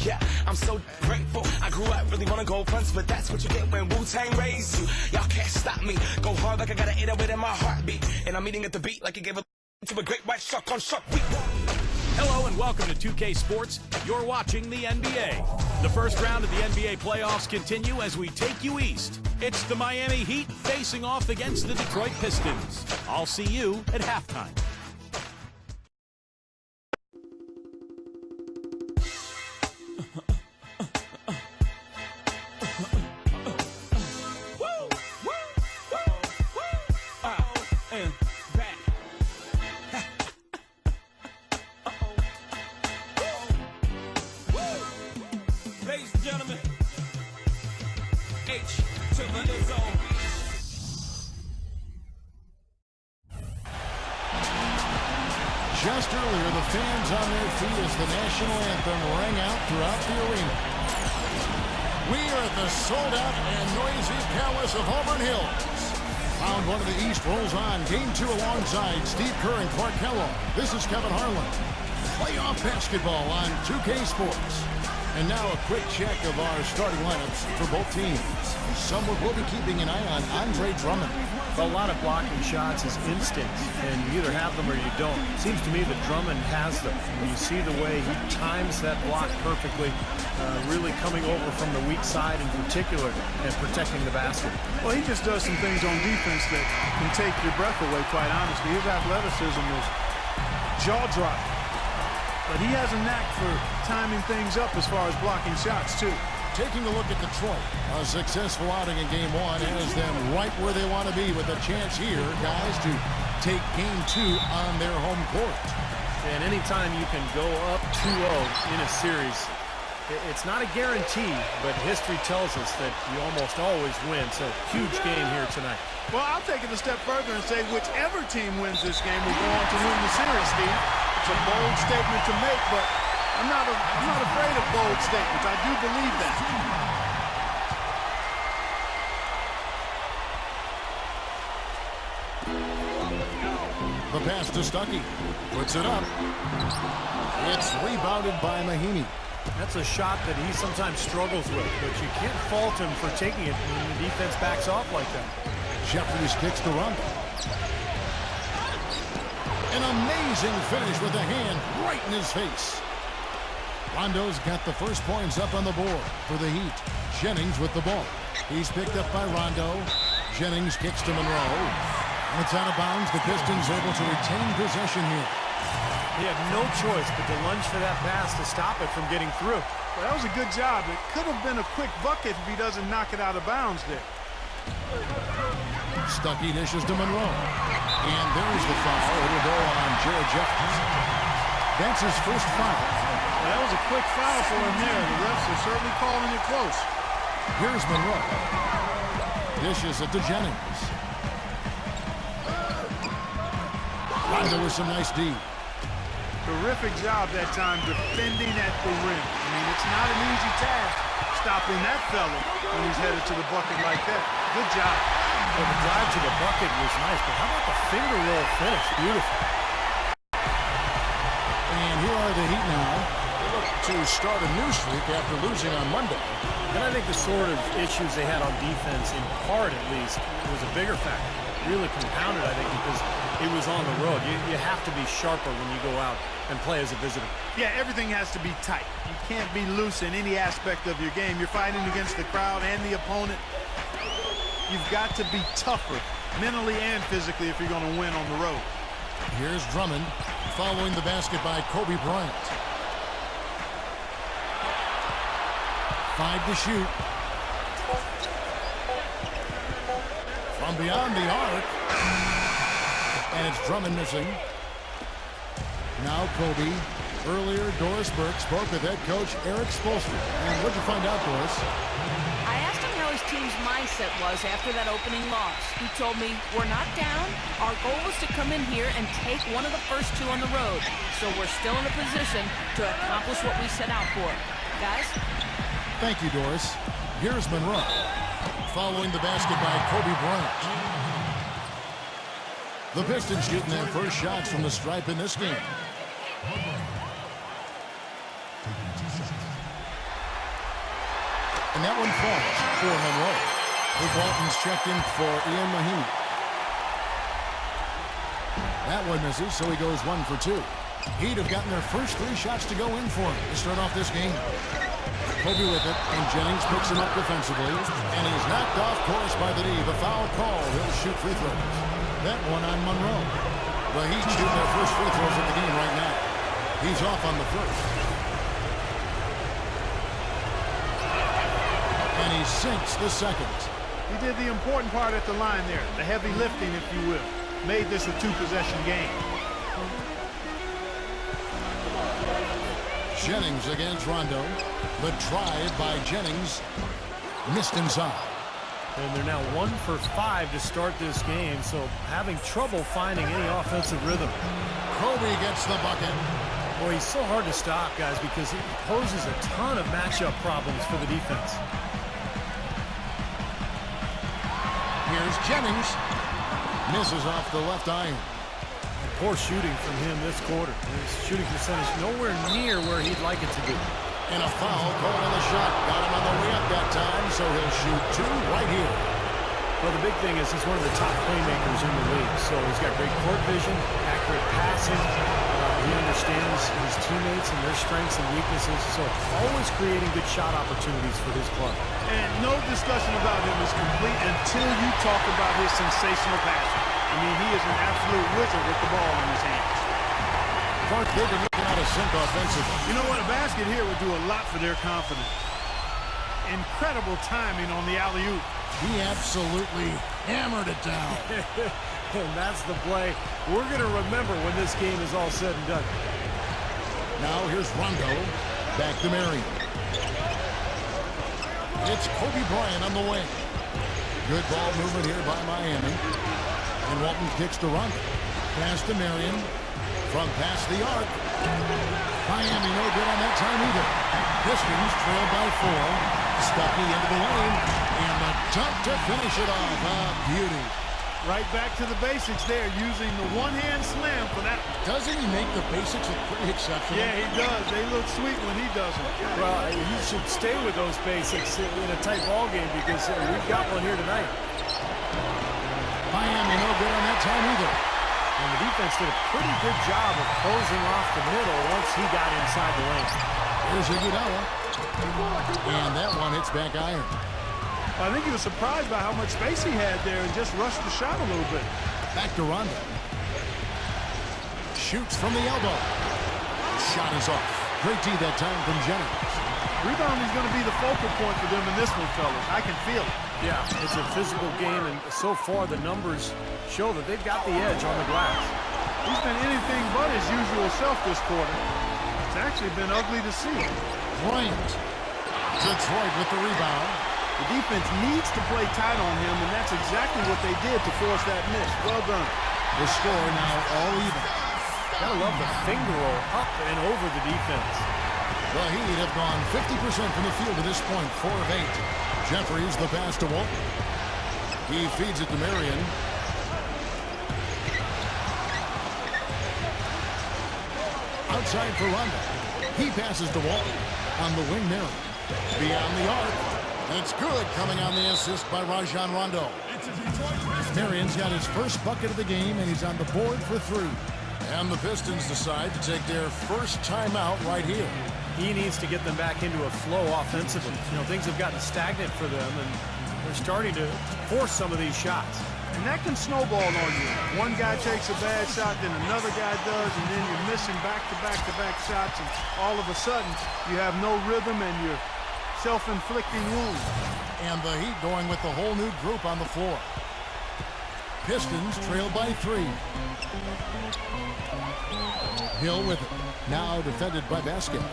Yeah, I'm so grateful. I grew up really wanna go fronts, but that's what you get when Wu-Tang raised you. Y'all can't stop me. Go hard like I got an 808 in my heartbeat. And I'm eating at the beat like it gave a to a great white shark on Shark Week. Hello and welcome to 2K Sports. You're watching the NBA. The first round of the NBA playoffs continue as we take you east. It's the Miami Heat facing off against the Detroit Pistons. I'll see you at halftime. Ladies and gentlemen, H to the zone. Just earlier, the fans on their feet as the national anthem rang out throughout the arena. We are at the sold-out and noisy Palace of Auburn Hills. Round one of the East rolls on. Game two alongside Steve Kerr and Clark Kellogg. This is Kevin Harlan. Playoff basketball on 2K Sports. And now a quick check of our starting lineups for both teams. Someone will be keeping an eye on Andre Drummond. A lot of blocking shots is instincts, and you either have them or you don't. Seems to me that Drummond has them. You see the way he times that block perfectly, really coming over from the weak side in particular and protecting the basket. Well, he just does some things on defense that can take your breath away, quite honestly. His athleticism is jaw-dropping. But he has a knack for timing things up as far as blocking shots, too. Taking a look at Detroit, a successful outing in game one has them right where they want to be with a chance here, guys, to take game two on their home court. And anytime you can go up 2-0 in a series, it's not a guarantee, but history tells us that you almost always win. So huge game here tonight. Well, I'll take it a step further and say whichever team wins this game will go on to win the series, Steve. It's a bold statement to make, but I'm not afraid of bold statements. I do believe that. The pass to Stuckey. Puts it up. It's rebounded by Mahinmi. That's a shot that he sometimes struggles with, but you can't fault him for taking it when the defense backs off like that. Jeffries kicks to Rondo. An amazing finish with a hand right in his face. Rondo's got the first points up on the board for the Heat. Jennings with the ball. He's picked up by Rondo. Jennings kicks to Monroe. And it's out of bounds. The Pistons able to retain possession here. He had no choice but to lunge for that pass to stop it from getting through. Well, that was a good job. It could have been a quick bucket if he doesn't knock it out of bounds there. Stuckey dishes to Monroe. And there's the foul. It'll go on Jared Jeffries. That's his first foul. Well, that was a quick foul for him there. The refs are certainly calling it close. Here's Monroe. Dishes it to Jennings. Rondo with some nice D. Terrific job that time defending at the rim. I mean, it's not an easy task stopping that fella when he's headed to the bucket like that. Good job. Well, the drive to the bucket was nice, but how about the finger roll finish? Beautiful. And here are the Heat now. They look to start a new streak after losing on Monday. And I think the sort of issues they had on defense, in part at least, was a bigger factor. Really compounded, I think, because it was on the road. You have to be sharper when you go out and play as a visitor. Yeah, everything has to be tight. You can't be loose in any aspect of your game. You're fighting against the crowd and the opponent. You've got to be tougher mentally and physically if you're going to win on the road. Here's Drummond following the basket by Kobe Bryant. 5 to shoot. From beyond the arc. And it's Drummond missing. Now Kobe. Earlier, Doris Burke spoke with head coach Eric Spoelstra. And what'd you find out, Doris? I asked him how his team's mindset was after that opening loss. He told me, we're not down. Our goal was to come in here and take one of the first two on the road. So we're still in a position to accomplish what we set out for. Guys? Thank you, Doris. Here's Monroe. Following the basket by Kobe Bryant. The Pistons shooting their first shots from the stripe in this game. And that one falls for Monroe. Luke Walton's checked in for Ian Mahinmi. That one misses, so he goes 1 for 2. Heat have gotten their first 3 shots to go in for him to start off this game. Kobe with it, and Jennings picks him up defensively, and he's knocked off course by the D. The foul call. He'll shoot free throws. That one on Monroe. The Heat shoot their first free throws of the game right now. He's off on the first. And he sinks the second. He did the important part at the line there, the heavy lifting, if you will. Made this a 2-possession game. Jennings against Rondo. The drive by Jennings. Missed inside. And they're now 1 for 5 to start this game, so having trouble finding any offensive rhythm. Kobe gets the bucket. Boy, he's so hard to stop, guys, because he poses a ton of matchup problems for the defense. Here's Jennings. Misses off the left iron. Poor shooting from him this quarter. His shooting percentage nowhere near where he'd like it to be. And a foul called on the shot. Got him on the way up that time, so he'll shoot 2 right here. Well, the big thing is he's one of the top playmakers in the league. So he's got great court vision, accurate passing. He understands his teammates and their strengths and weaknesses. So always creating good shot opportunities for his club. And no discussion about him is complete until you talk about his sensational passing. I mean, he is an absolute wizard with the ball in his hands. Clark Booker looking out of sync offensively. You know what? A basket here would do a lot for their confidence. Incredible timing on the alley-oop. He absolutely hammered it down. And that's the play we're going to remember when this game is all said and done. Now here's Rondo. Back to Marion. It's Kobe Bryant on the way. Good ball movement here by Miami. And Walton kicks to Rondo. Pass to Marion. From past the arc. Miami no good on that time either. Pistons trail by 4. Stuckey into the lane. And the dunk to finish it off. Beauty. Right back to the basics there, using the one-hand slam for that. Doesn't he make the basics look pretty exceptional? Yeah, he does. They look sweet when he does it. Well, you should stay with those basics in a tight ball game because we've got one here tonight. Miami no good on that time either. And the defense did a pretty good job of closing off the middle once he got inside the lane. Here's Iguodala. And that one hits back iron. I think he was surprised by how much space he had there and just rushed the shot a little bit. Back to Rondo. Shoots from the elbow. Shot is off. Great D that time from Jennings. Rebounding is going to be the focal point for them in this one, fellas. I can feel it. Yeah, it's a physical game, and so far the numbers show that they've got the edge on the glass. He's been anything but his usual self this quarter. It's actually been ugly to see. Bryant. Detroit with the rebound. The defense needs to play tight on him, and that's exactly what they did to force that miss. Well done. The score now all even. Gotta love the finger roll up and over the defense. The Heat have gone 50% from the field to this point, 4 of 8. Jeffries the pass to Walton. He feeds it to Marion. Outside for Rondo. He passes to Walton. On the wing there. Beyond the arc. That's good, coming on the assist by Rajon Rondo. Marion's got his first bucket of the game, and he's on the board for 3. And the Pistons decide to take their first timeout right here. He needs to get them back into a flow offensively. You know, things have gotten stagnant for them, and they're starting to force some of these shots. And that can snowball on you. One guy takes a bad shot, then another guy does, and then you're missing back-to-back-to-back shots, and all of a sudden, you have no rhythm and you're self-inflicting wounds. And the Heat going with the whole new group on the floor. Pistons trail by 3. Hill with it. Now defended by Vasquez.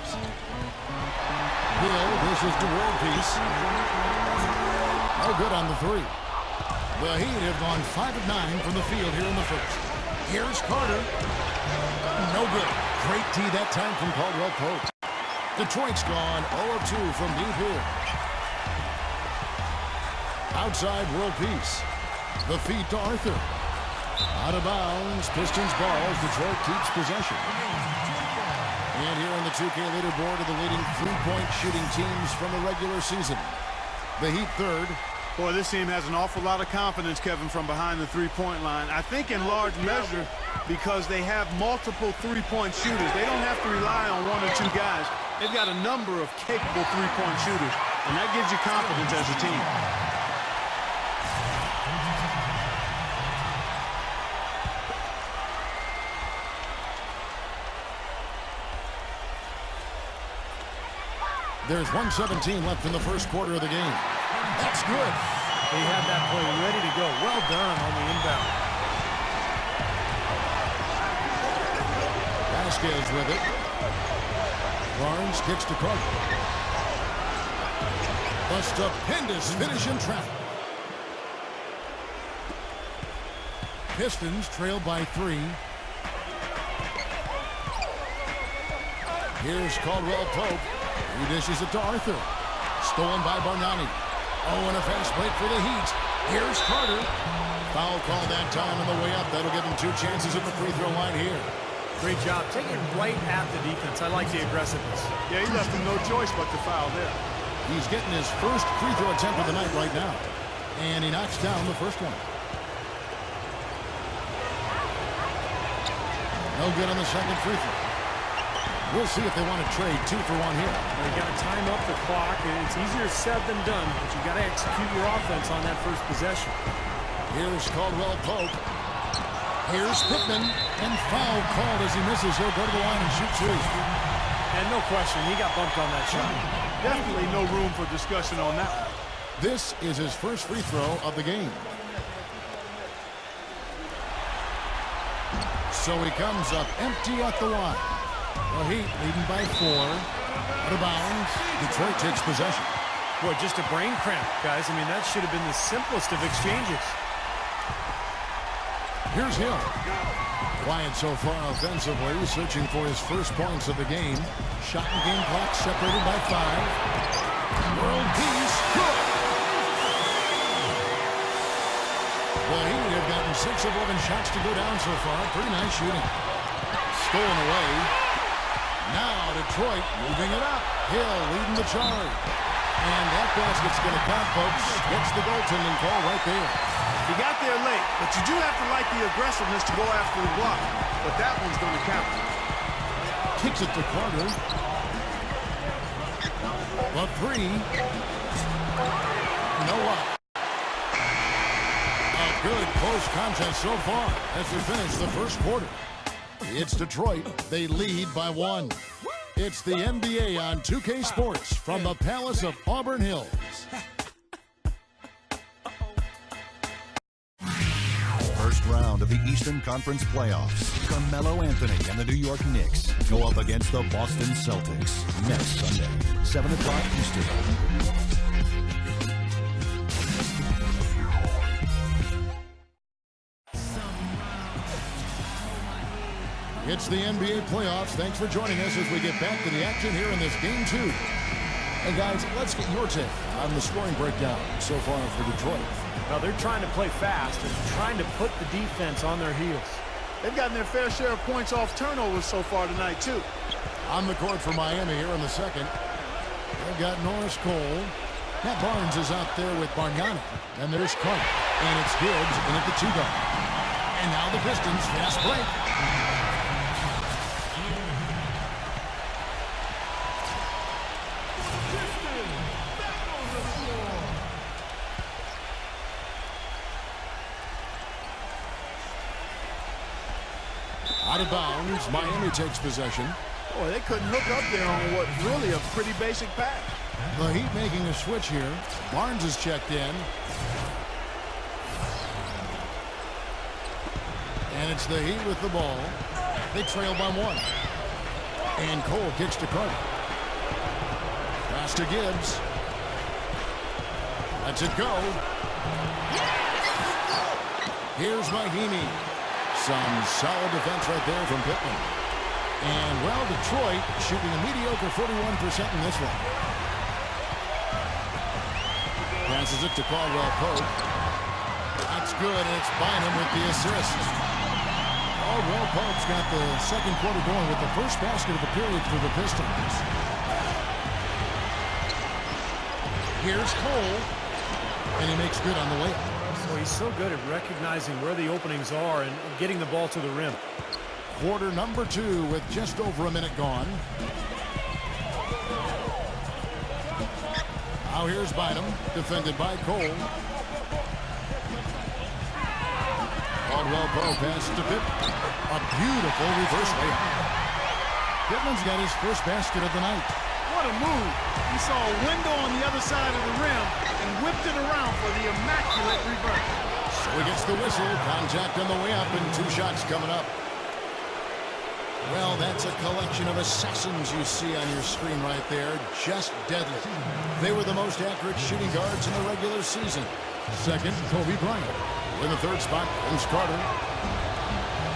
Hill dishes to World Peace. No good on the 3. The Heat have gone 5 of 9 from the field here in the first. Here's Carter. No good. Great D that time from Caldwell Pope. Detroit's gone 0 of 2 from deep here. Outside World Peace. The feed to Arthur. Out of bounds. Pistons balls. Detroit keeps possession. And here on the 2K leaderboard are the leading 3-point shooting teams from the regular season. The Heat third. Boy, this team has an awful lot of confidence, Kevin, from behind the three-point line. I think in large measure because they have multiple three-point shooters. They don't have to rely on one or two guys. They've got a number of capable three-point shooters, and that gives you confidence as a team. There's 1:17 left in the first quarter of the game. That's good. They had that play ready to go. Well done on the inbound. Vasquez with it. Barnes kicks to Carter. A stupendous finish in traffic. Pistons trail by 3. Here's Caldwell Pope. He dishes it to Arthur. Stolen by Bargnani. Oh, and a fast break for the Heat. Here's Carter. Foul call that time on the way up. That'll give him 2 chances at the free throw line here. Great job. Taking it right at the defense. I like the aggressiveness. Yeah, he left him no choice but to foul there. He's getting his first free throw attempt of the night right now. And he knocks down the first one. No good on the second free throw. We'll see if they want to trade 2 for 1 here. You got to time up the clock. It's easier said than done, but you got to execute your offense on that first possession. Here's Caldwell Pope. Here's Pittman. And foul called as he misses. He'll go to the line and shoot 2. And no question, he got bumped on that shot. Definitely no room for discussion on that one. This is his first free throw of the game. So he comes up empty at the line. The Heat leading by 4. Out of bounds. Detroit takes possession. Boy, just a brain cramp, guys. I mean, that should have been the simplest of exchanges. Here's Hill. Quiet so far offensively, searching for his first points of the game. Shot and game clock separated by 5. World peace. Good. The Heat have gotten 6 of 11 shots to go down so far. Pretty nice shooting. Stolen away. Now Detroit moving it up. Hill leading the charge. And that basket's going to count, folks. Gets the goaltending call right there. He got there late, but you do have to like the aggressiveness to go after the block. But that one's going to count. Kicks it to Carter. A 3. No luck. A good close contest so far as we finish the first quarter. It's Detroit. They lead by 1. It's the NBA on 2K Sports from the Palace of Auburn Hills. First round of the Eastern Conference Playoffs. Carmelo Anthony and the New York Knicks go up against the Boston Celtics next Sunday, 7 o'clock Eastern. It's the NBA playoffs. Thanks for joining us as we get back to the action here in this game 2. Hey guys, let's get your take on the scoring breakdown so far for Detroit. Now they're trying to play fast and trying to put the defense on their heels. They've gotten their fair share of points off turnovers so far tonight, too. On the court for Miami here in the second. They've got Norris Cole. Matt Barnes is out there with Bargnani. And there's Carter. And it's Gibbs in at the 2 guard. And now the Pistons fast break. Out of bounds, Miami takes possession. Boy, they couldn't hook up there on what's really a pretty basic pass. The Heat making a switch here. Barnes is checked in. And it's the Heat with the ball. They trail by 1. And Cole kicks to Carter. Pass to Gibbs. Lets it go. Here's Mahimi. Some solid defense right there from Pittman. And, well, Detroit shooting a mediocre 41% in this one. Passes it to Caldwell Pope. That's good, and it's Bynum with the assist. Caldwell Pope's got the second quarter going with the first basket of the period for the Pistons. Here's Cole. And he makes good on the way. So he's so good at recognizing where the openings are and getting the ball to the rim. Quarter number 2 with just over a minute gone. Now here's Bynum, defended by Cole. Caldwell Pope pass to Pitt. A beautiful reverse layup. Pittman's got his first basket of the night. What a move. He saw a window on the other side of the rim and whipped it around for the immaculate reverse. So he gets the whistle. Contact on the way up and 2 shots coming up. Well, that's a collection of assassins you see on your screen right there. Just deadly. They were the most accurate shooting guards in the regular season. Second, Kobe Bryant. In the third spot, comes Carter.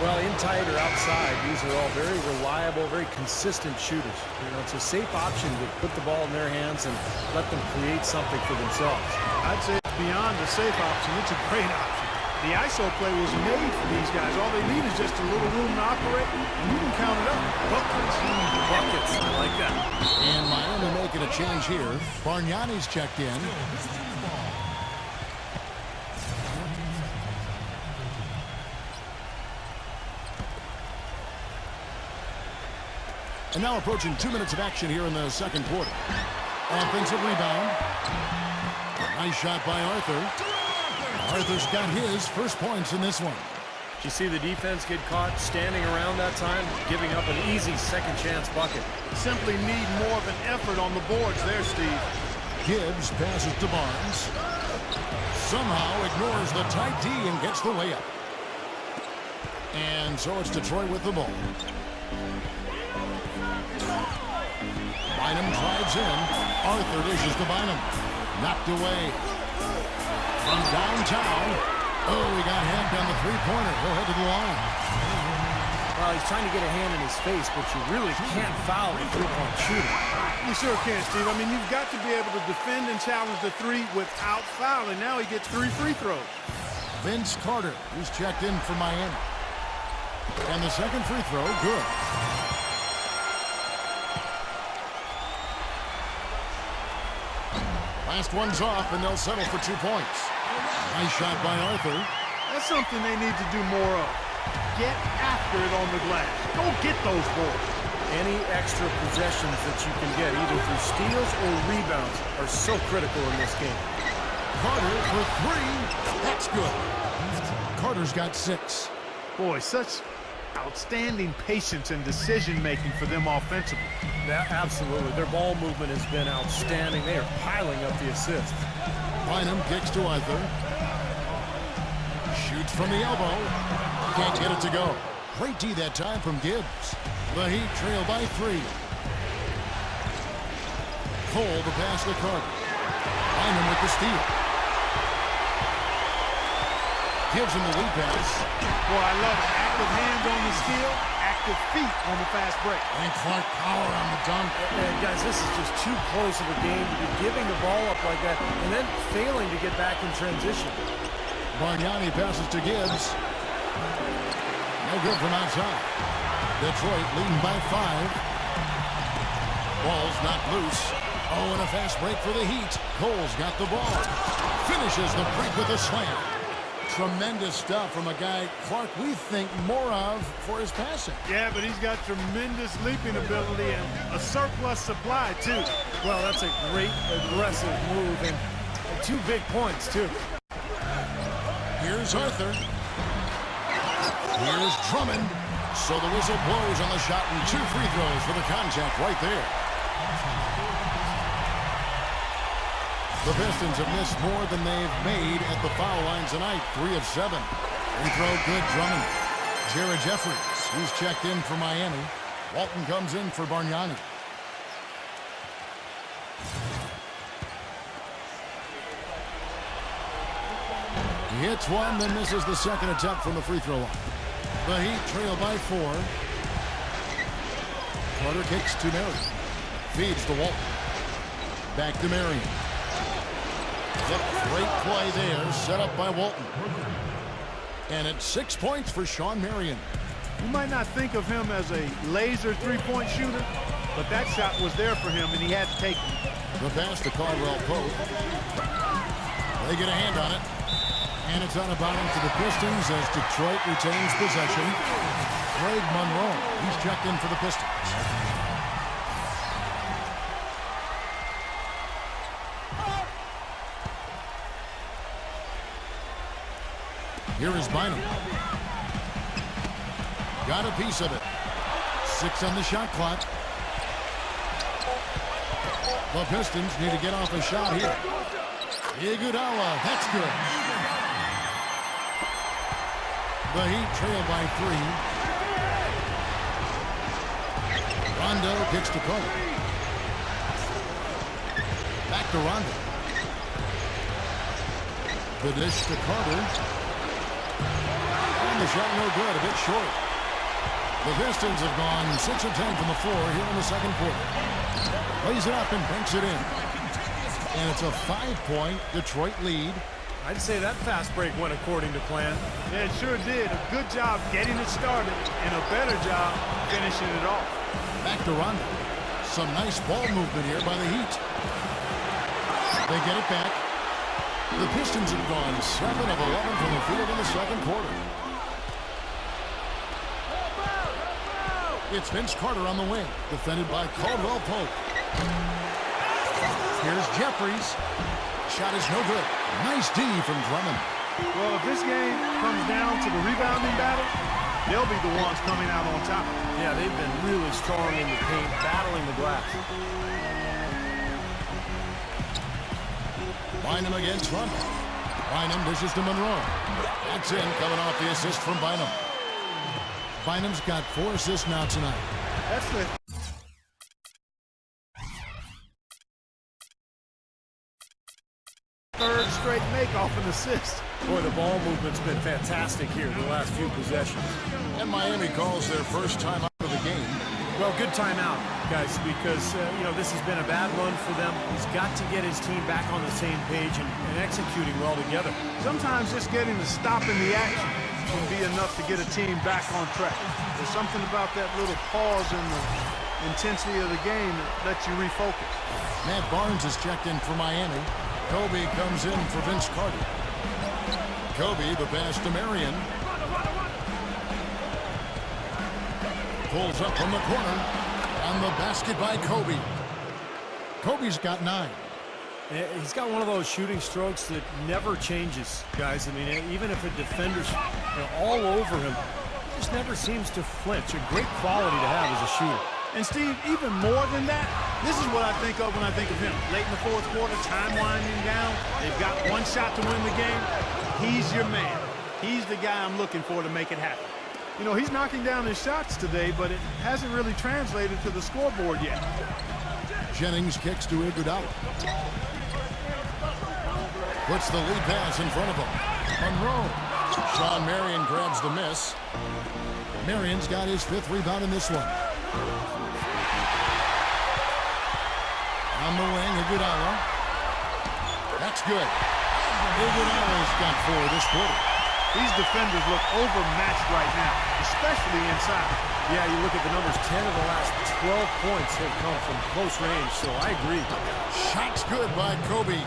Well, in tight or outside, these are all very reliable, very consistent shooters. You know, it's a safe option to put the ball in their hands and let them create something for themselves. I'd say it's beyond a safe option. It's a great option. The ISO play was made for these guys. All they need is just a little room to operate, and you can count it up. Buckets. Buckets. I like that. And Miami making a change here. Bargnani's checked in. And now approaching 2 minutes of action here in the second quarter. Offensive rebound. Nice shot by Arthur. Arthur's got his first points in this one. Did you see the defense get caught standing around that time, giving up an easy second chance bucket? Simply need more of an effort on the boards there, Steve. Gibbs passes to Barnes. Somehow ignores the tight D and gets the layup. And so it's Detroit with the ball. Bynum drives in. Arthur dishes to Bynum. Knocked away. From downtown. Oh, he got hacked on the three-pointer. He'll head to the line. Well, he's trying to get a hand in his face, but you really can't foul a three-point shooter. You sure can, Steve. I mean, you've got to be able to defend and challenge the three without fouling. Now he gets 3 free throws. Vince Carter, who's checked in for Miami. And the second free throw, good. Last one's off, and they'll settle for 2 points. Nice shot by Arthur. That's something they need to do more of. Get after it on the glass. Go get those boards. Any extra possessions that you can get, either through steals or rebounds, are so critical in this game. Carter for 3. That's good. Carter's got 6. Boy, such outstanding patience and decision-making for them offensively. Absolutely. Their ball movement has been outstanding. They are piling up the assists. Bynum kicks to Arthur. Shoots from the elbow. Can't get it to go. Great D that time from Gibbs. The Heat trail by 3. Cole the pass to Carter. Bynum with the steal. Gives him the lead pass. Boy, I love it. Active hands on the steal, active feet on the fast break. And Clark power on the dunk. And guys, this is just too close of a game to be giving the ball up like that and then failing to get back in transition. Bargnani passes to Gibbs. No good from outside. Detroit leading by 5. Ball's not loose. Oh, and a fast break for the Heat. Cole's got the ball. Finishes the break with a slam. Tremendous stuff from a guy, Clark, we think more of for his passing. Yeah, but he's got tremendous leaping ability and a surplus supply, too. Well, that's a great aggressive move and 2 big points, too. Here's Arthur. Here's Drummond. So the whistle blows on the shot and 2 free throws for the contact right there. The Pistons have missed more than they've made at the foul line tonight. 3 of 7. Free throw good, Drummond. Jared Jeffries, who's checked in for Miami. Walton comes in for Bargnani. He hits one, then misses the second attempt from the free throw line. The Heat trail by 4. Carter kicks to Marion. Feeds to Walton. Back to Marion. Great play there, set up by Walton. And it's 6 points for Shawn Marion. You might not think of him as a laser three-point shooter, but that shot was there for him, and he had to take it. The pass to Caldwell Pope. They get a hand on it. And it's on a bottom to the Pistons as Detroit retains possession. Greg Monroe, he's checked in for the Pistons. Here is Bynum. Got a piece of it. 6 on the shot clock. The Pistons need to get off a shot here. Iguodala, that's good. The Heat trail by 3. Rondo kicks to Cole. Back to Rondo. The dish to Carter. And the shot no good, a bit short. The Pistons have gone 6 of 10 from the floor here in the second quarter. Lays it up and banks it in. And it's a 5-point Detroit lead. I'd say that fast break went according to plan. Yeah, it sure did. A good job getting it started and a better job finishing it off. Back to Rondo. Some nice ball movement here by the Heat. They get it back. The Pistons have gone 7 of 11 from the field in the second quarter. It's Vince Carter on the wing, defended by Caldwell Pope. Here's Jeffries. Shot is no good. Nice D from Drummond. Well, if this game comes down to the rebounding battle, they'll be the ones coming out on top. Yeah, they've been really strong in the paint, battling the glass. Bynum against Rondo. Bynum dishes to Monroe. That's in, coming off the assist from Bynum. Bynum's got 4 assists now tonight. That's the third straight make off an assist. Boy, the ball movement's been fantastic here the last few possessions. And Miami calls their first time out of the game. Well, good timeout, guys, because, this has been a bad run for them. He's got to get his team back on the same page and executing well together. Sometimes just getting to stop in the action can be enough to get a team back on track. There's something about that little pause in the intensity of the game that lets you refocus. Matt Barnes is checked in for Miami. Kobe comes in for Vince Carter. Kobe, the pass to Marion. Pulls up from the corner. And the basket by Kobe. Kobe's got 9. He's got one of those shooting strokes that never changes, guys. I mean, even if a defender's all over him, he just never seems to flinch. A great quality to have as a shooter. And, Steve, even more than that, this is what I think of when I think of him. Late in the fourth quarter, time winding down. They've got one shot to win the game. He's your man. He's the guy I'm looking for to make it happen. He's knocking down his shots today, but it hasn't really translated to the scoreboard yet. Jennings kicks to Iguodala. Puts the lead pass in front of him. Monroe. Sean Marion grabs the miss. Marion's got his 5th rebound in this one. On the wing, Iguodala. That's good. Iguodala's got 4 this quarter. These defenders look overmatched right now, especially inside. Yeah, you look at the numbers, 10 of the last 12 points have come from close range, so I agree. Shot's good by Kobe.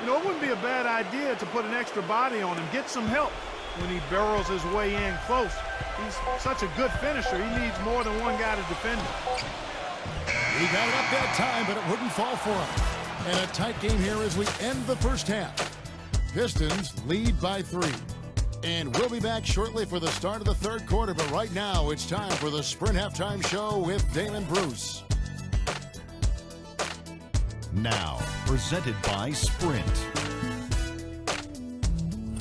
It wouldn't be a bad idea to put an extra body on him, get some help when he barrels his way in close. He's such a good finisher, he needs more than one guy to defend him. He got it up that time, but it wouldn't fall for him. And a tight game here as we end the first half. Pistons lead by 3. And we'll be back shortly for the start of the third quarter, but right now it's time for the Sprint Halftime Show with Damon Bruce. Now, presented by Sprint.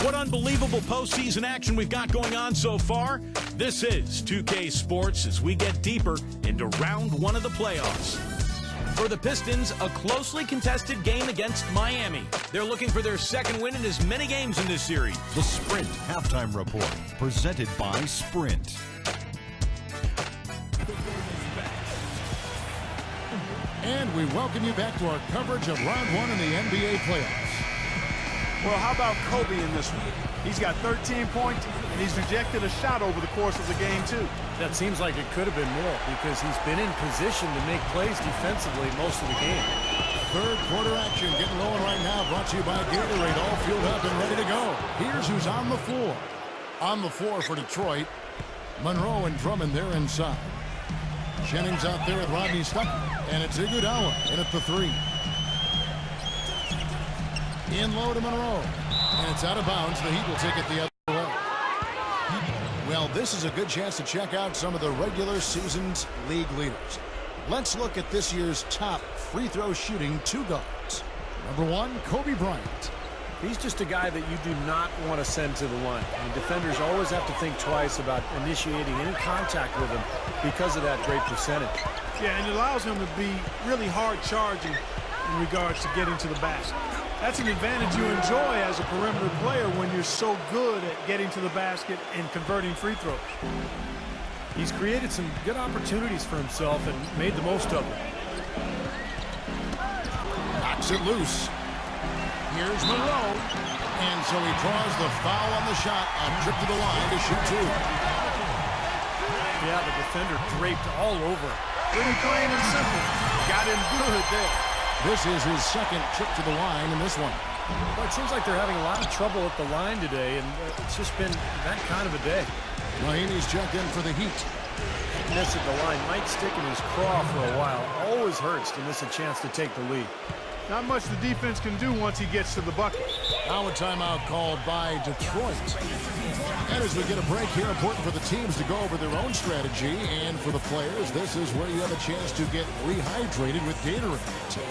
What unbelievable postseason action we've got going on so far. This is 2K Sports as we get deeper into round 1 of the playoffs. For the Pistons, a closely contested game against Miami. They're looking for their second win in as many games in this series. The Sprint Halftime Report, presented by Sprint. And we welcome you back to our coverage of round 1 in the NBA playoffs. Well, how about Kobe in this one? He's got 13 points, and he's rejected a shot over the course of the game, too. That seems like it could have been more because he's been in position to make plays defensively most of the game. third quarter action getting going right now. Brought to you by Gatorade. All fueled up and ready to go. Here's who's on the floor. On the floor for Detroit, Monroe and Drummond there inside. Jennings out there with Rodney Stuckey. And it's Iguodala in at the three. In low to Monroe. And it's out of bounds. The Heat will take it the other way. Well, this is a good chance to check out some of the regular season's league leaders. Let's look at this year's top free throw shooting two guards. Number one, Kobe Bryant. He's just a guy that you do not want to send to the line. And defenders always have to think twice about initiating any contact with him because of that great percentage. Yeah, and it allows him to be really hard charging in regards to getting to the basket. That's an advantage you enjoy as a perimeter player when you're so good at getting to the basket and converting free throws. He's created some good opportunities for himself and made the most of them. Knocks it loose. Here's Monroe. And so he draws the foul on the shot. A trip to the line to shoot two. Yeah, the defender draped all over. Pretty plain and simple. Got him good there. This is his second trip to the line in this one. Well, it seems like they're having a lot of trouble at the line today, and it's just been that kind of a day. Mahinmi's checked in for the Heat. Miss at the line might stick in his craw for a while. Always hurts to miss a chance to take the lead. Not much the defense can do once he gets to the bucket. Now a timeout called by Detroit. And as we get a break here, important for the teams to go over their own strategy. And for the players, this is where you have a chance to get rehydrated with Gatorade.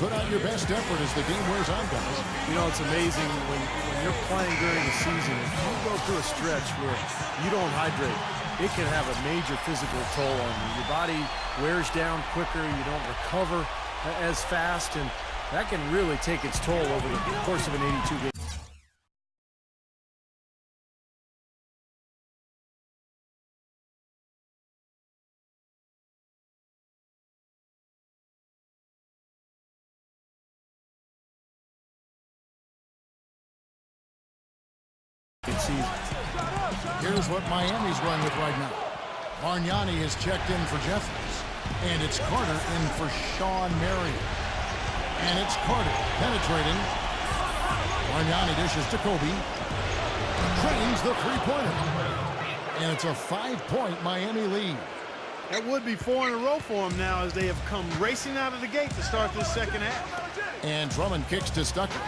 Put on your best effort as the game wears on, guys. You know, it's amazing when you're playing during the season, if you go through a stretch where you don't hydrate, it can have a major physical toll on you. Your body wears down quicker, you don't recover as fast, and that can really take its toll over the course of an 82-game. Here's what Miami's going with right now. Bargnani is checked in for Jeffries. And it's Carter in for Sean Marion. And it's Carter penetrating. Bargnani dishes to Kobe. Drains the three-pointer. And it's a 5-point Miami lead. That would be 4 in a row for him now as they have come racing out of the gate to start this second half. And Drummond kicks to Stuckey.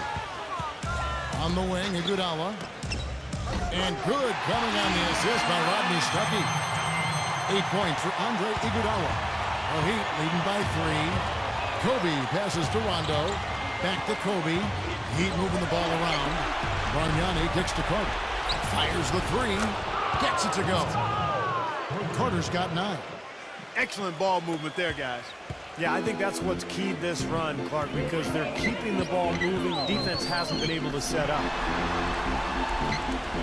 On the wing, Iguodala. And good coming on the assist by Rodney Stuckey. 8 points for Andre Iguodala. The Heat leading by 3. Kobe passes to Rondo. Back to Kobe. Heat moving the ball around. Bargnani kicks to Carter. Fires the 3. Gets it to go. Carter's got 9. Excellent ball movement there, guys. Yeah, I think that's what's keyed this run, Clark, because they're keeping the ball moving. Defense hasn't been able to set up.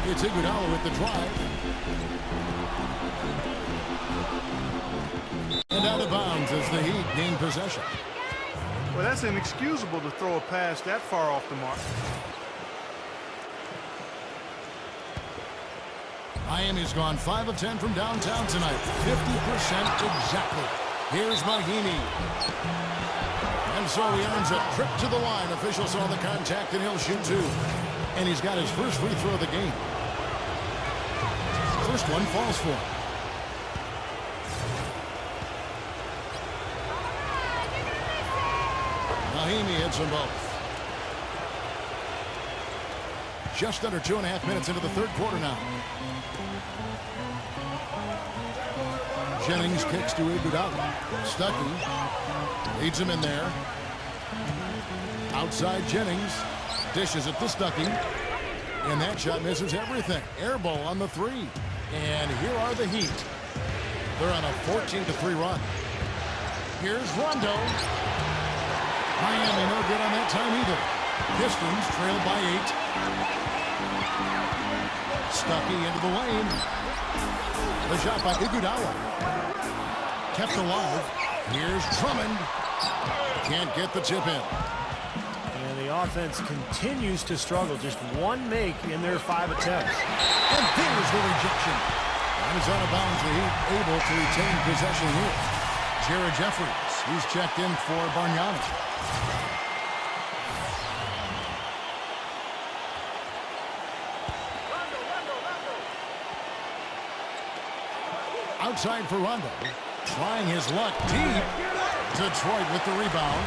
It's Iguodala with the drive. And out of bounds as the Heat gain possession. Well, that's inexcusable to throw a pass that far off the mark. Miami's gone 5 of 10 from downtown tonight. 50% exactly. Here's Mahinmi. And so he earns a trip to the line. Official saw the contact and he'll shoot 2. And he's got his first free throw of the game. First one falls for him. Mahinmi hits them both. Just under 2.5 minutes into the third quarter now. Jennings kicks to Iguodala. Stuckey leads him in there. Outside Jennings. Dishes it to Stuckey. And that shot misses everything. Air ball on the 3. And here are the Heat. They're on a 14-3 run. Here's Rondo. Miami no good on that time either. Pistons trailed by 8. Stuckey into the lane. The shot by Iguodala. Kept alive. Here's Drummond. Can't get the tip in. And the offense continues to struggle. Just one make in their 5 attempts. And there's the rejection. And it's out of bounds. The Heat able to retain possession here. Jared Jeffries. He's checked in for Bargnani. outside for Rondo. Trying his luck deep. Detroit with the rebound.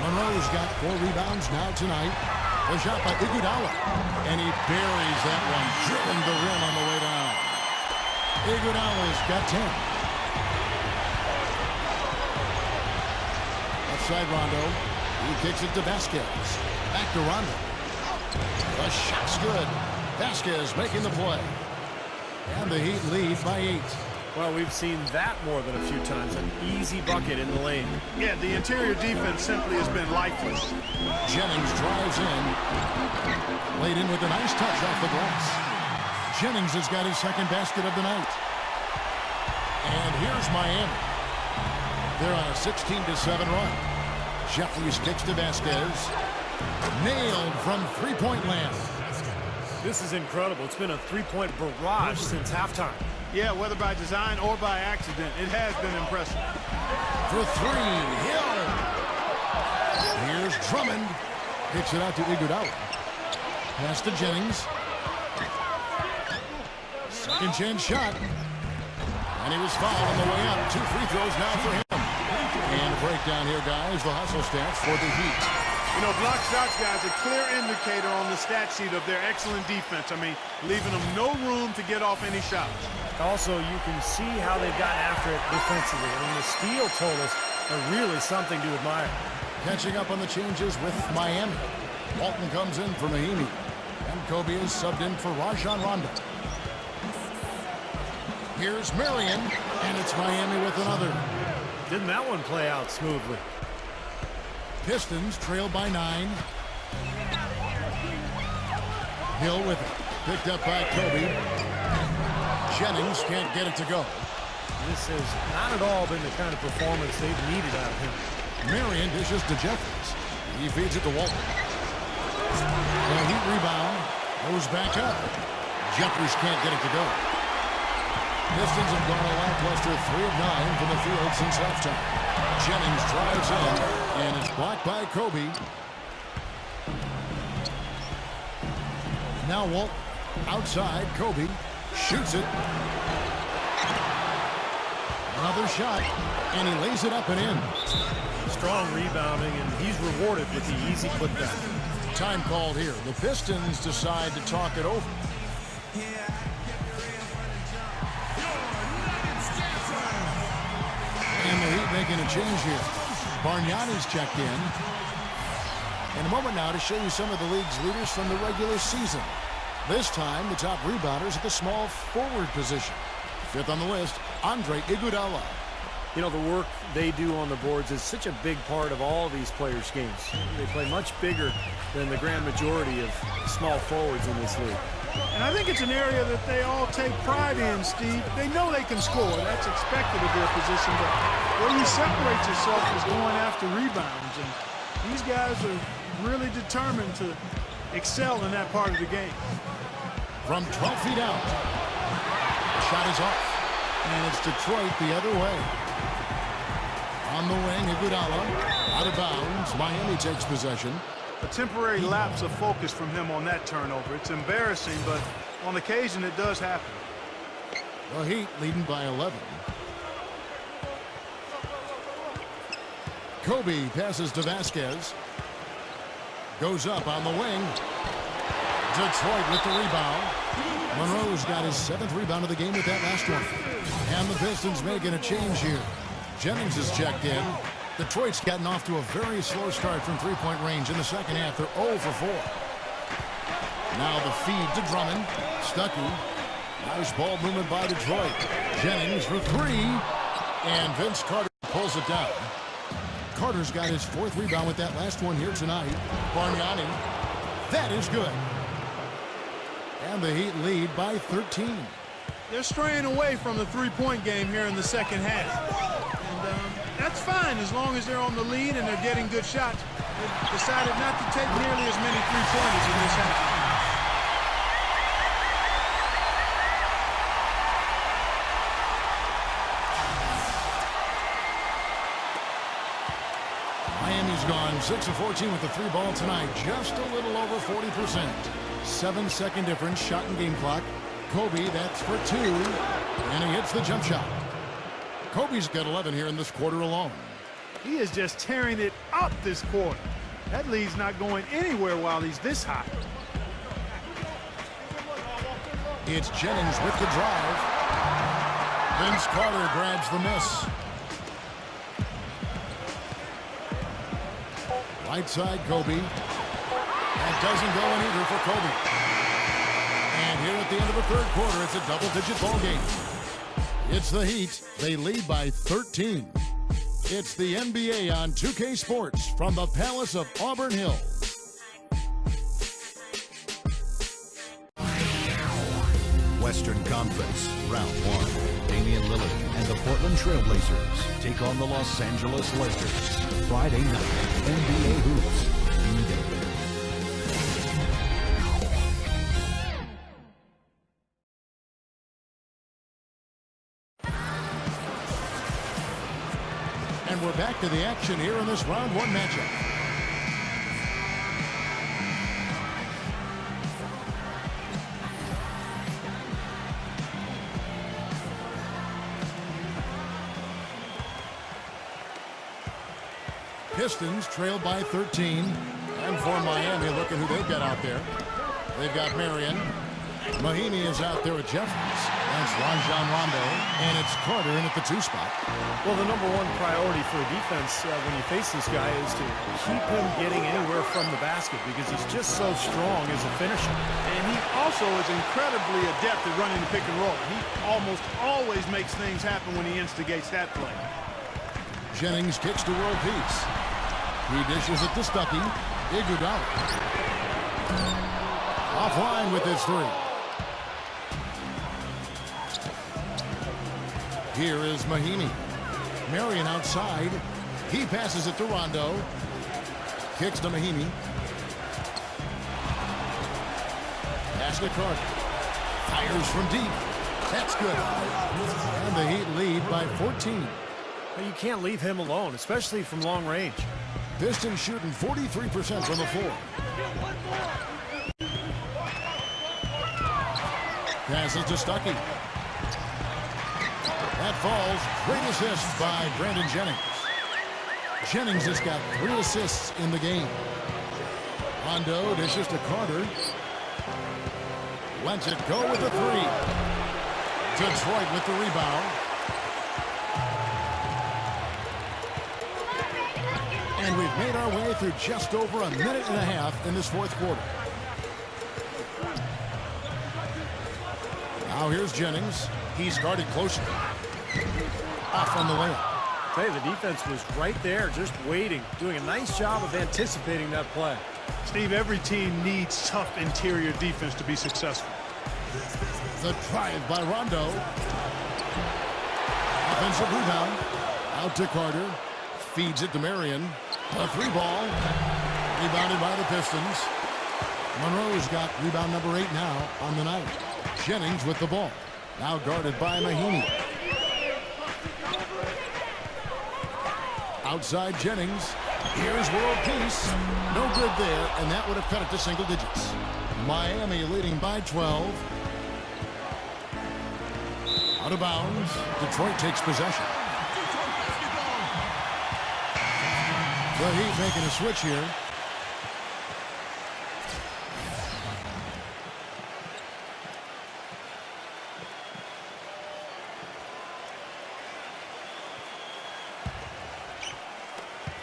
Monroe's got 4 rebounds now tonight. The shot by Iguodala. And he buries that one, drilling the rim on the way down. Iguodala's got 10. Outside Rondo. He kicks it to Vasquez. Back to Rondo. The shot's good. Vasquez making the play. And the Heat lead by 8. Well, we've seen that more than a few times. An easy bucket in the lane. Yeah, the interior defense simply has been lifeless. Jennings drives in. Laid in with a nice touch off the glass. Jennings has got his second basket of the night. And here's Miami. They're on a 16-7 run. Jeffries kicks to Vasquez. Nailed from three-point land. This is incredible. It's been a three-point barrage since halftime. Yeah, whether by design or by accident, it has been impressive. For 3, Hill. Here's Drummond. Kicks it out to Iguodala. Pass to Jennings. Second chance shot. And he was fouled on the way up. 2 free throws now for him. And a breakdown here, guys. The hustle stats for the Heat. You know, block shots, guys, a clear indicator on the stat sheet of their excellent defense. I mean, leaving them no room to get off any shots. Also, you can see how they've gotten after it defensively. I mean, the steal totals are really something to admire. Catching up on the changes with Miami. Walton comes in for Mahimi. And Kobe is subbed in for Rajon Rondo. Here's Marion. And it's Miami with another. Didn't that one play out smoothly? Pistons trail by 9. Hill with it. Picked up by Kobe. Jennings can't get it to go. This has not at all been the kind of performance they've needed out of him. Marion dishes to Jeffries. He feeds it to Walton. The Heat rebound. Goes back up. Jeffries can't get it to go. Pistons have gone a lackluster 3 of 9 from the field since halftime. Jennings drives in, and it's blocked by Kobe. Now Walt outside. Kobe shoots it. Another shot, and he lays it up and in. Strong rebounding, and he's rewarded with the easy putback. Time called here. The Pistons decide to talk it over. And the Heat making a change here. Bargnani's checked in. In a moment now to show you some of the league's leaders from the regular season. This time, the top rebounders at the small forward position. 5th on the list, Andre Iguodala. You know, the work they do on the boards is such a big part of all these players' games. They play much bigger than the grand majority of small forwards in this league. And I think it's an area that they all take pride in, Steve. They know they can score. That's expected of their position. But where you separate yourself is going after rebounds. And these guys are really determined to excel in that part of the game. From 12 feet out. Shot is off. And it's Detroit the other way. On the wing, Iguodala. Out of bounds. Miami takes possession. A temporary lapse of focus from him on that turnover. It's embarrassing, but on occasion it does happen. The Heat leading by 11. Kobe passes to Vasquez. Goes up on the wing. Detroit with the rebound. Monroe's got his 7th rebound of the game with that last one. And the Pistons making a change here. Jennings is checked in. Detroit's gotten off to a very slow start from three-point range in the second half. They're 0 for 4. Now the feed to Drummond. Stuckey. Nice ball movement by Detroit. Jennings for 3. And Vince Carter pulls it down. Carter's got his 4th rebound with that last one here tonight. Bargnani. That is good. And the Heat lead by 13. They're straying away from the three-point game here in the second half. And that's fine as long as they're on the lead and they're getting good shots. They've decided not to take nearly as many three-pointers in this half. Miami's gone 6 of 14 with the 3 ball tonight. Just a little over 40%. 7-second difference, shot and game clock. Kobe, that's for 2. And he hits hits the jump shot. Kobe's got 11 here in this quarter alone. He is just tearing it up this quarter. That lead's not going anywhere while he's this hot. It's Jennings with the drive. Vince Carter grabs the miss. Right side, Kobe. That doesn't go in either for Kobe. And here at the end of the third quarter, it's a double-digit ball game. It's the Heat. They lead by 13. It's the NBA on 2K Sports from the Palace of Auburn Hills. Western Conference, Round 1. Damian Lillard and the Portland Trailblazers take on the Los Angeles Lakers. Friday night, NBA Hoops. B-Day. And we're back to the action here in this round 1 matchup. Pistons trail by 13. And for Miami, look at who they've got out there. They've got Marion. Mahinmi is out there with Jeffries. That's Rajon Rondo. And it's Carter in at the 2 spot. Well, the number one priority for a defense when you face this guy is to keep him getting anywhere from the basket because he's just so strong as a finisher. And he also is incredibly adept at running the pick and roll. He almost always makes things happen when he instigates that play. Jennings kicks to world peace. He dishes it to Stuckey. Iguodala. Offline with his 3. Here is Mahinmi. Marion outside. He passes it to Rondo. Kicks to Mahinmi. Pass to Carter. Fires from deep. That's good. And the Heat lead by 14. But you can't leave him alone, especially from long range. Pistons shooting 43% from the floor. Passes to Stuckey. That falls. Great assist by Brandon Jennings. Jennings has got 3 assists in the game. Rondo dishes to Carter. Lets it go with the 3. Detroit with the rebound. And we've made our way through just over a minute and a half in this 4th quarter. Now here's Jennings. He's guarded closer. Off on the layup. Hey, the defense was right there, just waiting, doing a nice job of anticipating that play. Steve, every team needs tough interior defense to be successful. The drive by Rondo. Offensive rebound. Out to Carter. Feeds it to Marion. A 3-ball. Rebounded by the Pistons. Monroe's got rebound number 8 now on the night. Jennings with the ball. Now guarded by Mahinmi. Outside Jennings. Here's world peace. No good there, and that would have cut it to single digits. Miami leading by 12. Out of bounds. Detroit takes possession. The Heat making a switch here.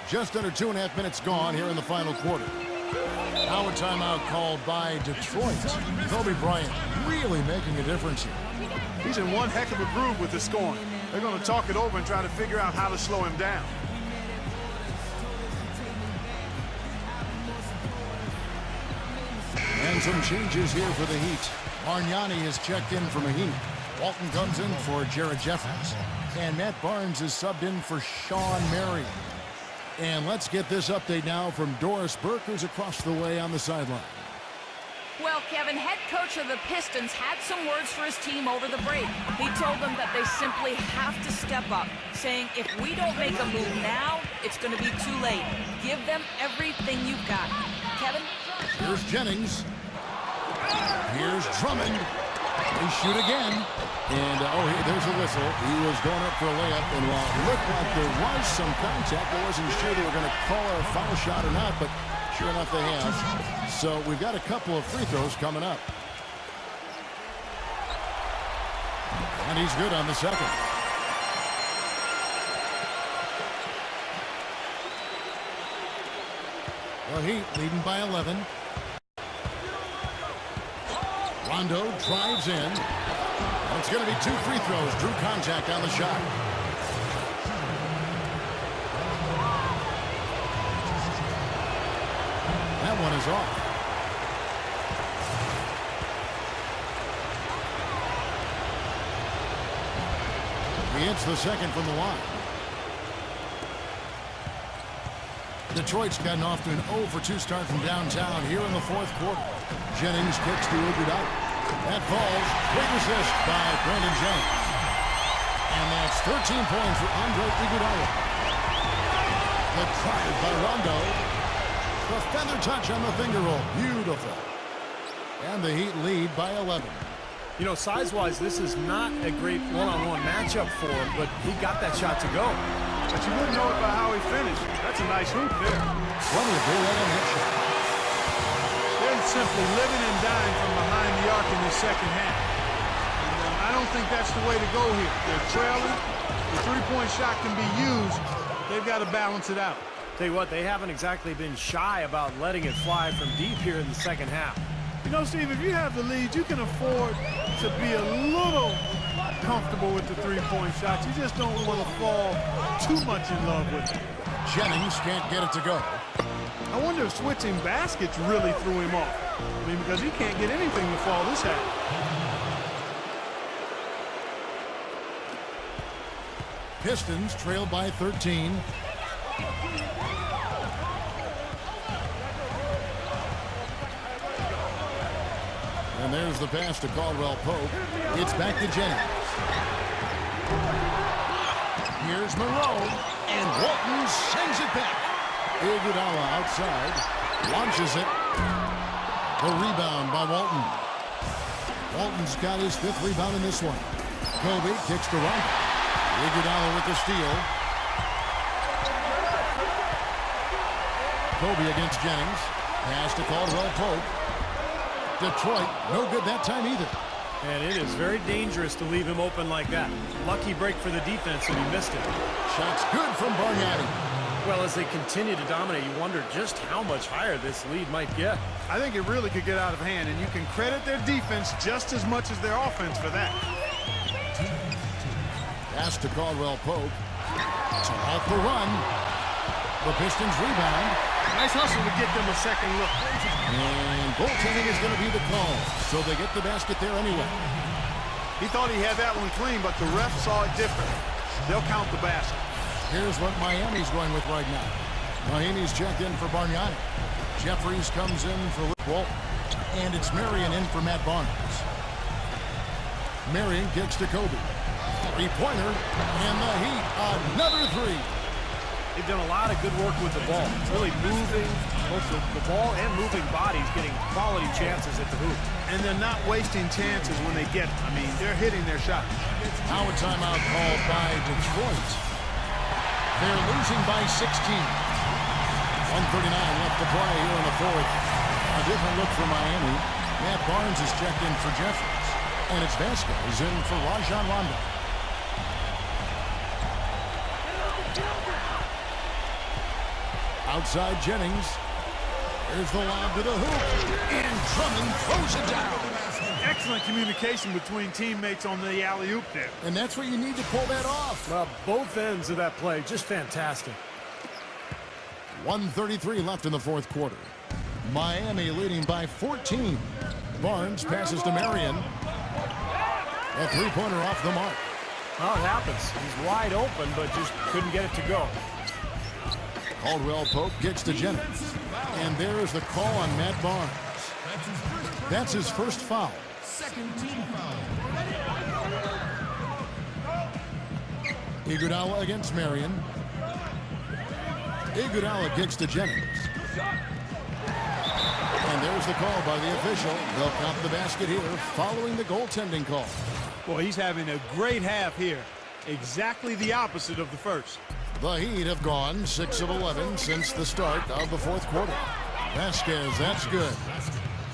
Just under 2.5 minutes gone here in the final quarter. Now a timeout called by Detroit. Kobe Bryant really making a difference here. He's in one heck of a groove with the scoring. They're going to talk it over and try to figure out how to slow him down. And some changes here for the Heat. Bargnani is checked in for Mahinmi. Walton comes in for Jared Jeffries. And Matt Barnes is subbed in for Sean Marion. And let's get this update now from Doris Burke, who's across the way on the sideline. Well, Kevin, head coach of the Pistons had some words for his team over the break. He told them that they simply have to step up, saying if we don't make a move now, it's going to be too late. Give them everything you've got. Kevin? Here's Jennings. Here's Drummond. They shoot again. And, there's a whistle. He was going up for a layup, and while it looked like there was some contact, I wasn't sure they were going to call a foul shot or not, but sure enough they have. So we've got a couple of free throws coming up. And he's good on the second. The Heat leading by 11. Rondo drives in. It's going to be 2 free throws. Drew contact on the shot. That one is off. He hits the second from the line. Detroit's gotten off to an 0 for 2 start from downtown here in the fourth quarter. Jennings kicks to Iguodala. That falls. Great assist by Brandon Jennings. And that's 13 points for Andre Iguodala. The drive by Rondo. The feather touch on the finger roll. Beautiful. And the Heat lead by 11. You know, size-wise, this is not a great one-on-one matchup for him, but he got that shot to go. But you wouldn't know it by how he finished. That's a nice hoop there. Plenty of daylight on that shot. They're simply living and dying from behind the arc in the second half. And, I don't think that's the way to go here. They're trailing. The three-point shot can be used. They've got to balance it out. Tell you what, they haven't exactly been shy about letting it fly from deep here in the second half. You know, Steve, if you have the lead, you can afford to be a little comfortable with the three-point shots. You just don't want to fall too much in love with it. Jennings can't get it to go. I wonder if switching baskets really threw him off. I mean, because he can't get anything to fall this half. Pistons trail by 13. And there's the pass to Caldwell Pope. It's back to Jennings. Here's Monroe. And Walton sends it back. Iguodala outside. Launches it. The rebound by Walton. Walton's got his 5th rebound in this one. Kobe kicks to Rondo. Iguodala with the steal. Kobe against Jennings. Pass to Caldwell Pope. Detroit, no good that time either. And it is very dangerous to leave him open like that. Lucky break for the defense, and he missed it. Shots good from Bargnani. Well, as they continue to dominate, you wonder just how much higher this lead might get. I think it really could get out of hand, and you can credit their defense just as much as their offense for that. Pass to Caldwell Pope. To off the run. The Pistons rebound. Nice hustle to get them a second look. And goaltending is going to be the call. So they get the basket there anyway. He thought he had that one clean, but the ref saw it different. They'll count the basket. Here's what Miami's going with right now. Miami's checked in for Bargnani. Jeffries comes in for Walton. And it's Marion in for Matt Barnes. Marion kicks to Kobe. Three-pointer. And the Heat, another three. They've done a lot of good work with the ball. It's really moving both the ball and moving bodies, getting quality chances at the hoop. And they're not wasting chances when they get them. I mean, they're hitting their shots. Now a timeout called by Detroit. They're losing by 16. 1:39 left to play here in the fourth. A different look for Miami. Matt Barnes is checked in for Jeffries. And it's Vasquez in for Rajon Rondo. Outside Jennings. There's the lob to the hoop. And Drummond throws it down. Excellent communication between teammates on the alley-oop there. And that's what you need to pull that off. Well, both ends of that play, just fantastic. 1:33 left in the fourth quarter. Miami leading by 14. Barnes passes to Marion. A three-pointer off the mark. Well, it happens. He's wide open, but just couldn't get it to go. Caldwell Pope gets to Jennings. And there's the call on Matt Barnes. That's his first foul. Second team foul. Iguodala against Marion. Iguodala kicks to Jennings. And there's the call by the official. They'll count the basket here following the goaltending call. Boy, he's having a great half here. Exactly the opposite of the first. The Heat have gone 6 of 11 since the start of the fourth quarter. Vasquez, that's good.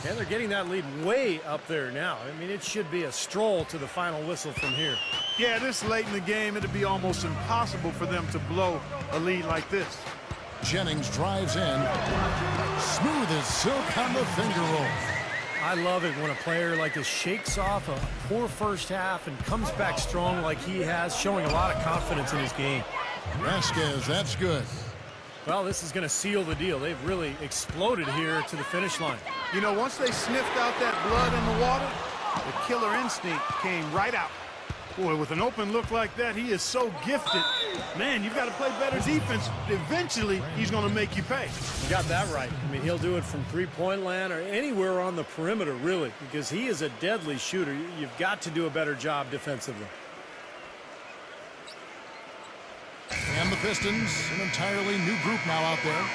And they're getting that lead way up there now. I mean, it should be a stroll to the final whistle from here. Yeah, this late in the game, it'd be almost impossible for them to blow a lead like this. Jennings drives in. Smooth as silk on the finger roll. I love it when a player like this shakes off a poor first half and comes back strong like he has, showing a lot of confidence in his game. Vasquez, that's good. Well, this is going to seal the deal. They've really exploded here to the finish line. You know, once they sniffed out that blood in the water, the killer instinct came right out. Boy, with an open look like that, he is so gifted. Man, you've got to play better defense. Eventually, he's going to make you pay. You got that right. I mean, he'll do it from three-point land or anywhere on the perimeter, really, because he is a deadly shooter. You've got to do a better job defensively. And the Pistons, an entirely new group now out there.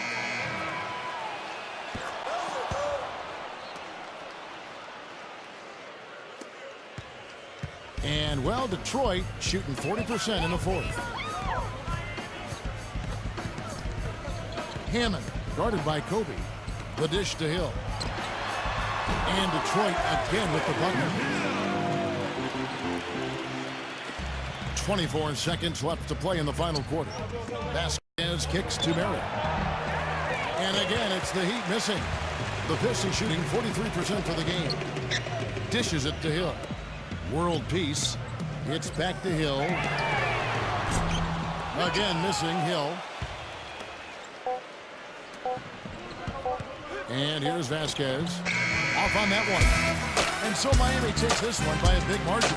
And, well, Detroit shooting 40% in the fourth. Hammond, guarded by Kobe. The dish to Hill. And Detroit again with the bucket. 24 seconds left to play in the final quarter. Vasquez kicks to Merritt. And again, it's the Heat missing. The Pistons shooting 43% for the game. Dishes it to Hill. World peace. It's back to Hill. Again, missing Hill. And here's Vasquez. Off on that one. And so Miami takes this one by a big margin.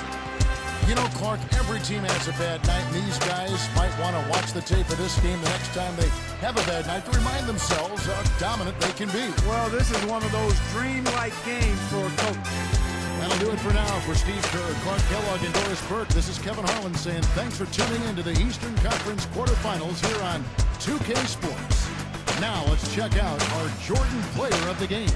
You know, Clark, every team has a bad night, and these guys might want to watch the tape of this game the next time they have a bad night to remind themselves how dominant they can be. Well, this is one of those dreamlike games for a coach. That'll do it for now. For Steve Kerr, Clark Kellogg, and Doris Burke, this is Kevin Harlan saying thanks for tuning in to the Eastern Conference quarterfinals here on 2K Sports. Now let's check out our Jordan player of the game.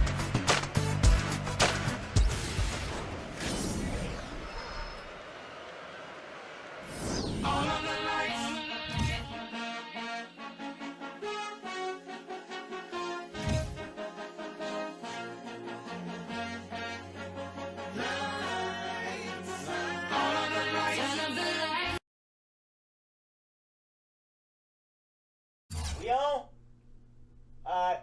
We on? All right.